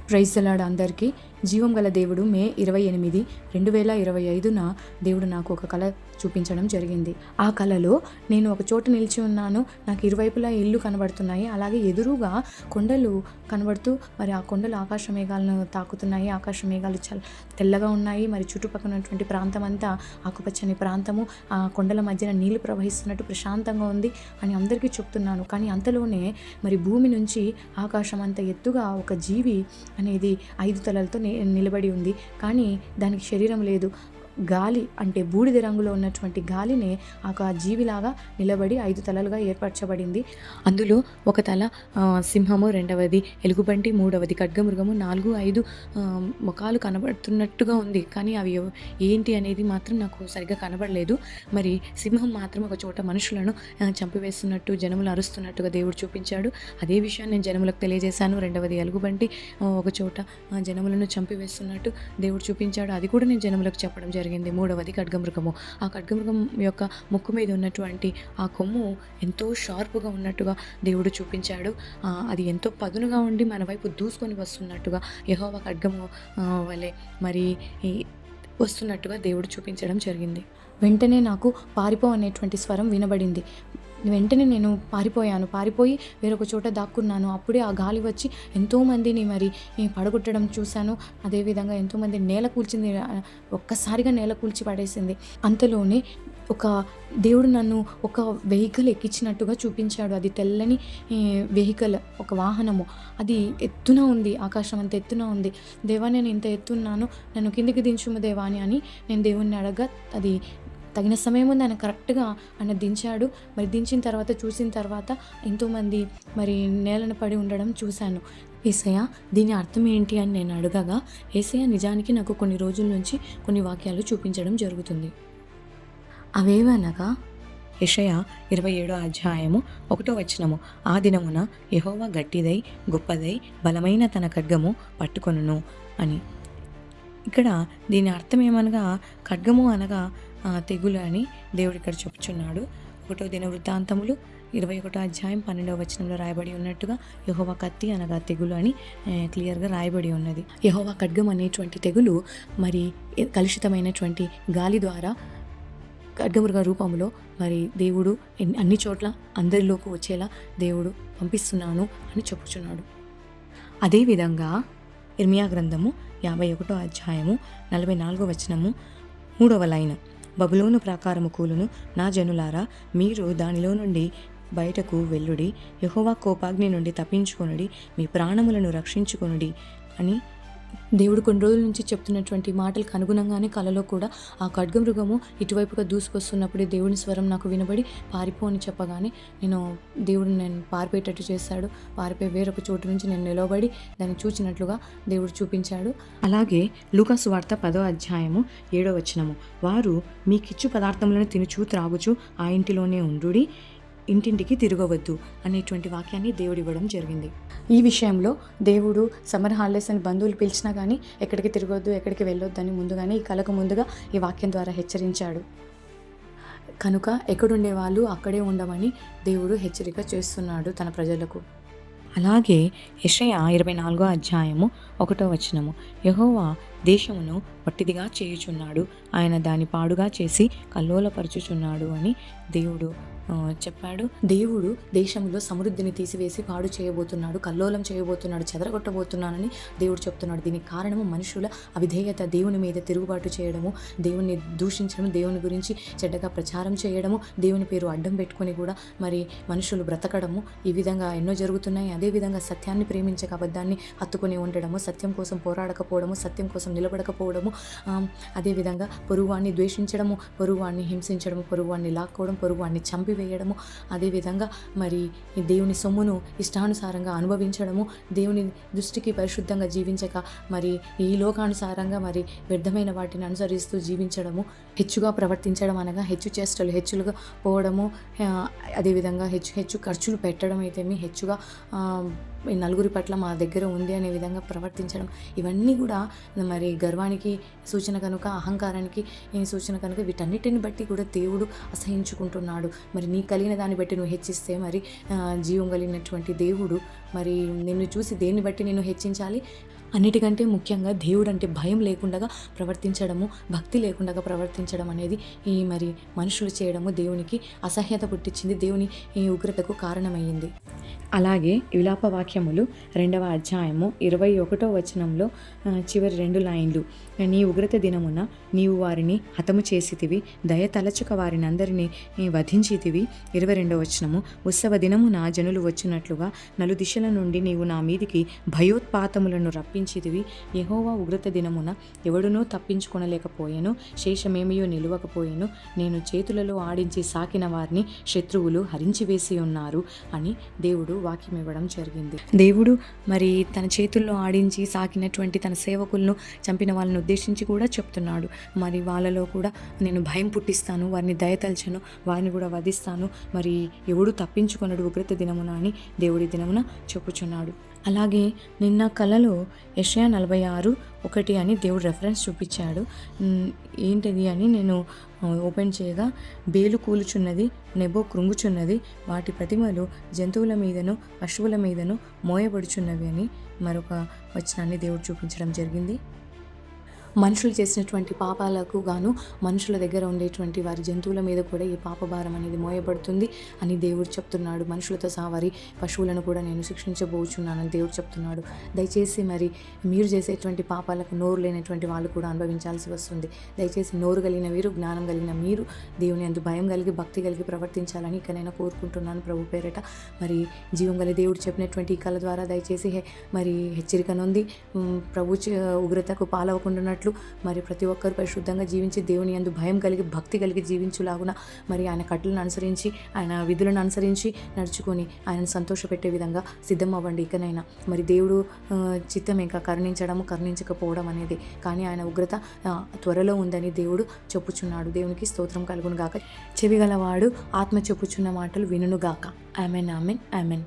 Praise the lord అందరికీ. జీవం గల దేవుడు మే 28, 2025న దేవుడు నాకు ఒక కళ చూపించడం జరిగింది. ఆ కళలో నేను ఒక చోట నిలిచి ఉన్నాను. నాకు ఇరువైపులా ఇల్లు కనబడుతున్నాయి. అలాగే ఎదురుగా కొండలు కనబడుతూ మరి ఆ కొండలు ఆకాశ మేఘాలను తాకుతున్నాయి. ఆకాశ మేఘాలు చాలా తెల్లగా ఉన్నాయి. మరి చుట్టుపక్కల ఉన్నటువంటి ప్రాంతం అంతా ఆకుపచ్చని ప్రాంతము, ఆ కొండల మధ్యన నీళ్లు ప్రవహిస్తున్నట్టు ప్రశాంతంగా ఉంది అని అందరికీ చెప్తున్నాను. కానీ అంతలోనే మరి భూమి నుంచి ఆకాశం అంత ఎత్తుగా ఒక జీవి అనేది 5 తలలతో నిలబడి ఉంది. కానీ దానికి శరీరం లేదు. గాలి అంటే బూడిద రంగులో ఉన్నటువంటి గాలినే ఆ జీవిలాగా నిలబడి 5 తలలుగా ఏర్పరచబడింది. అందులో ఒక తల సింహము, రెండవది ఎలుగుబంటి, మూడవది ఖడ్గమృగము, 4, 5 ముఖాలు కనబడుతున్నట్టుగా ఉంది. కానీ అవి ఏంటి అనేది మాత్రం నాకు సరిగ్గా కనబడలేదు. మరి సింహం మాత్రం ఒక చోట మనుషులను చంపివేస్తున్నట్టు, జనములు అరుస్తున్నట్టుగా దేవుడు చూపించాడు. అదే విషయాన్ని నేను జనములకు తెలియజేశాను. రెండవది ఎలుగుబంటి ఒక చోట జనములను చంపివేస్తున్నట్టు దేవుడు చూపించాడు. అది కూడా నేను జనములకు చెప్పడం జరిగింది. మూడవది ఖడ్గమృగము. ఆ ఖడ్గమృగం యొక్క ముక్కు మీద ఉన్నటువంటి ఆ కొమ్ము ఎంతో షార్ప్గా ఉన్నట్టుగా దేవుడు చూపించాడు. అది ఎంతో పదునుగా ఉండి మన వైపు దూసుకొని వస్తున్నట్టుగా, యెహోవా ఖడ్గము వలె మరి వస్తున్నట్టుగా దేవుడు చూపించడం జరిగింది. వెంటనే నాకు పారిపో అనేటువంటి స్వరం వినబడింది. వెంటనే నేను పారిపోయి వేరొక చోట దాక్కున్నాను. అప్పుడే ఆ గాలి వచ్చి ఎంతోమందిని మరి పడగొట్టడం చూశాను. అదేవిధంగా ఎంతోమంది నేల కూల్చింది, ఒక్కసారిగా నేల కూల్చి పడేసింది. అంతలోనే ఒక దేవుడు నన్ను ఒక వెహికల్ ఎక్కించినట్టుగా చూపించాడు. అది తెల్లని వెహికల్, ఒక వాహనము. అది ఎత్తున ఉంది, ఆకాశం అంత ఎత్తున ఉంది. దేవా, నేను ఇంత ఎత్తున్నాను, నన్ను కిందికి దించుము దేవా అని నేను దేవుణ్ణి అడగగా అది తగిన సమయం ఉంది, ఆయన కరెక్ట్గా ఆయన దించాడు. మరి దించిన తర్వాత చూసిన తర్వాత ఎంతోమంది మరి నేలన పడి ఉండడం చూశాను. యేసయ్య, దీని అర్థం ఏంటి అని నేను అడగగా యేసయ్య నిజానికి నాకు కొన్ని రోజుల నుంచి కొన్ని వాక్యాలు చూపించడం జరుగుతుంది. అవేవనగా యెషయా 27:1 ఆ దినమున యెహోవా గట్టిదై గొప్పదై బలమైన తన ఖడ్గము పట్టుకొనును అని. ఇక్కడ దీని అర్థం ఏమనగా ఖడ్గము అనగా తెగులు అని దేవుడు ఇక్కడ చెప్పుచున్నాడు. 1వ దినవృత్తాంతములు 21:12 రాయబడి ఉన్నట్టుగా యెహోవా కత్తి అనగా తెగులు అని క్లియర్గా రాయబడి ఉన్నది. యెహోవా ఖడ్గం అనేటువంటి తెగులు మరి కలుషితమైనటువంటి గాలి ద్వారా ఖడ్గమృగ రూపంలో మరి దేవుడు అన్ని చోట్ల అందరిలోకి వచ్చేలా దేవుడు పంపిస్తున్నాను అని చెప్పుచున్నాడు. అదేవిధంగా ఇర్మియా గ్రంథము 51:44 3వ లైన్, బబులోను ప్రాకారము కూలును, నా జనులారా మీరు దానిలో నుండి బయటకు వెళ్ళుడి, యెహోవా కోపాగ్ని నుండి తప్పించుకొనుడి, మీ ప్రాణములను రక్షించుకొనుడి అని దేవుడు కొన్ని రోజుల నుంచి చెప్తున్నటువంటి మాటలకు అనుగుణంగానే కలలో కూడా ఆ ఖడ్గమృగము ఇటువైపుగా దూసుకొస్తున్నప్పుడే దేవుని స్వరం నాకు వినబడి పారిపో అని చెప్పగానే దేవుడు నేను పారిపోయేటట్టు చేశాడు. పారిపోయి వేరొక చోటు నుంచి నేను నిలబడి దాన్ని చూచినట్లుగా దేవుడు చూపించాడు. అలాగే లూకా సువార్త 10:7 వారు మీకిచ్చు పదార్థములను తినుచు త్రాగుచు ఆ ఇంటిలోనే ఉండుడి, ఇంటింటికి తిరగవద్దు అనేటువంటి వాక్యాన్ని దేవుడు ఇవ్వడం జరిగింది. ఈ విషయంలో దేవుడు సమ్మర్ హాలిడేస్ అని బంధువులు పిలిచినా కానీ ఎక్కడికి తిరగొద్దు, ఎక్కడికి వెళ్ళొద్దు అని ముందుగానే ఈ కళకు ముందుగా ఈ వాక్యం ద్వారా హెచ్చరించాడు. కనుక ఎక్కడుండే వాళ్ళు అక్కడే ఉండమని దేవుడు హెచ్చరిక చేస్తున్నాడు తన ప్రజలకు. అలాగే యెషయా 24:1 యెహోవా దేశమును వట్టిదిగా చేయుచున్నాడు, ఆయన దాన్ని పాడుగా చేసి కల్లోలపరచుచున్నాడు అని దేవుడు చెప్పాడు. దేవుడు దేశంలో సమృద్ధిని తీసివేసి పాడు చేయబోతున్నాడు, కల్లోలం చేయబోతున్నాడు, చెదరగొట్టబోతున్నానని దేవుడు చెప్తున్నాడు. దీనికి కారణము మనుషుల అవిధేయత, దేవుని మీద తిరుగుబాటు చేయడము, దేవుని దూషించడం, దేవుని గురించి చెడ్డగా ప్రచారం చేయడము, దేవుని పేరు అడ్డం పెట్టుకొని కూడా మరి మనుషులు బ్రతకడము, ఈ విధంగా ఎన్నో జరుగుతున్నాయి. అదేవిధంగా సత్యాన్ని ప్రేమించక అబద్ధాన్ని హత్తుకొని ఉండడము, సత్యం కోసం పోరాడకపోవడము, సత్యం కోసం నిలబడకపోవడము, అదేవిధంగా పొరుగువాన్ని ద్వేషించడము, పొరుగువాన్ని హింసించడము, పొరుగువాన్ని లాక్కోవడం, పొరుగువాన్ని వేయడము, అదేవిధంగా మరి దేవుని సొమ్మును ఇష్టానుసారంగా అనుభవించడము, దేవుని దృష్టికి పరిశుద్ధంగా జీవించక మరి ఈ లోకానుసారంగా మరి వ్యర్థమైన వాటిని అనుసరిస్తూ జీవించడము, హెచ్చుగా ప్రవర్తించడం అనగా హెచ్చు చేష్టలు హెచ్చులుగా పోవడము, అదేవిధంగా హెచ్చు ఖర్చులు పెట్టడం అయితేమి, హెచ్చుగా నలుగురి పట్ల మా దగ్గర ఉంది అనే విధంగా ప్రవర్తించడం, ఇవన్నీ కూడా మరి గర్వానికి సూచన కనుక, అహంకారానికి సూచన కనుక, వీటన్నిటిని బట్టి కూడా దేవుడు అసహించుకుంటున్నాడు. మరి నీ కలిగిన దాన్ని బట్టి నువ్వు హెచ్చిస్తే మరి జీవం కలిగినటువంటి దేవుడు మరి నిన్ను చూసి దేన్ని బట్టి నేను హెచ్చించాలి? అన్నిటికంటే ముఖ్యంగా దేవుడు అంటే భయం లేకుండా ప్రవర్తించడము, భక్తి లేకుండా ప్రవర్తించడం అనేది మరి మనుషులు చేయడము దేవునికి అసహ్యత పుట్టించింది, దేవుని ఈ ఉగ్రతకు కారణమయ్యింది. అలాగే విలాప వాక్యములు 2వ అధ్యాయము 21వ వచనంలో చివరి 2 లైన్లు, నీ ఉగ్రత దినమున నీవు వారిని హతము చేసితివి, దయ తలచుక వారిని అందరినీ వధించితివి. 22వ వచనము, ఉత్సవ దినమున జనులు వచ్చినట్లుగా నలుదిశల నుండి నీవు నా మీదికి భయోత్పాతములను రప్పించితివి. యెహోవా ఉగ్రత దినమున ఎవడునూ తప్పించుకొనలేకపోయెను, శేషమేమియో నిలువకపోయెను. నేను చేతులలో ఆడించి సాకిన వారిని శత్రువులు హరించివేసి ఉన్నారు అని దేవుడు వాక్యం ఇవ్వడం జరిగింది. దేవుడు మరి తన చేతుల్లో ఆడించి సాకినటువంటి తన సేవకులను చంపిన వాళ్ళని ఉద్దేశించి కూడా చెప్తున్నాడు. మరి వాళ్ళలో కూడా నేను భయం పుట్టిస్తాను, వారిని దయతల్చను, వారిని కూడా వధిస్తాను, మరి ఎవడు తప్పించుకొనడు ఉగ్రత దినమున అని దేవుడి దినమున చెప్పుచున్నాడు. అలాగే నిన్న కలలో యెషయా 46:1 అని దేవుడు రెఫరెన్స్ చూపించాడు. ఏంటిది అని నేను ఓపెన్ చేయగా, బేలు కూలుచున్నది, నెబో కృంగుచున్నది, వాటి ప్రతిమలు జంతువుల మీదను పశువుల మీదను మోయబడుచున్నవి అని మరొక వచనాన్ని దేవుడు చూపించడం జరిగింది. మనుషులు చేసినటువంటి పాపాలకు గాను మనుషుల దగ్గర ఉండేటువంటి వారి జంతువుల మీద కూడా ఈ పాపభారం అనేది మోయబడుతుంది అని దేవుడు చెప్తున్నాడు. మనుషులతో సహా వారి పశువులను కూడా నేను శిక్షించబోచున్నానని దేవుడు చెప్తున్నాడు. దయచేసి మరి మీరు చేసేటువంటి పాపాలకు నోరు లేనటువంటి వాళ్ళు కూడా అనుభవించాల్సి వస్తుంది. దయచేసి నోరు కలిగిన వీరు, జ్ఞానం కలిగిన మీరు దేవుని యందు భయం కలిగి భక్తి కలిగి ప్రవర్తించాలని ఇక నేను కోరుకుంటున్నాను ప్రభు పేరిట. మరి జీవం గల దేవుడు చెప్పినటువంటి ఈ కళ ద్వారా దయచేసి మరి హెచ్చరిక నొంది ప్రభు ఉగ్రతకు పాలవకుండానట్లు మరి ప్రతి ఒక్కరు పరిశుద్ధంగా జీవించి దేవుని యందు భయం కలిగి భక్తి కలిగి జీవించులాగున మరి ఆయన కట్టలను అనుసరించి ఆయన విధులను అనుసరించి నడుచుకొని ఆయనను సంతోషపెట్టే విధంగా సిద్ధం అవ్వండి. ఇకనైనా మరి దేవుడు చిత్తం ఇంకా కరుణించకపోవడం అనేది, కానీ ఆయన ఉగ్రత త్వరలో ఉందని దేవుడు చెప్పుచున్నాడు. దేవునికి స్తోత్రం కలుగును గాక. చెవిగలవాడు ఆత్మ చెప్పుచున్న మాటలు వినును గాక. Amen, amen, amen.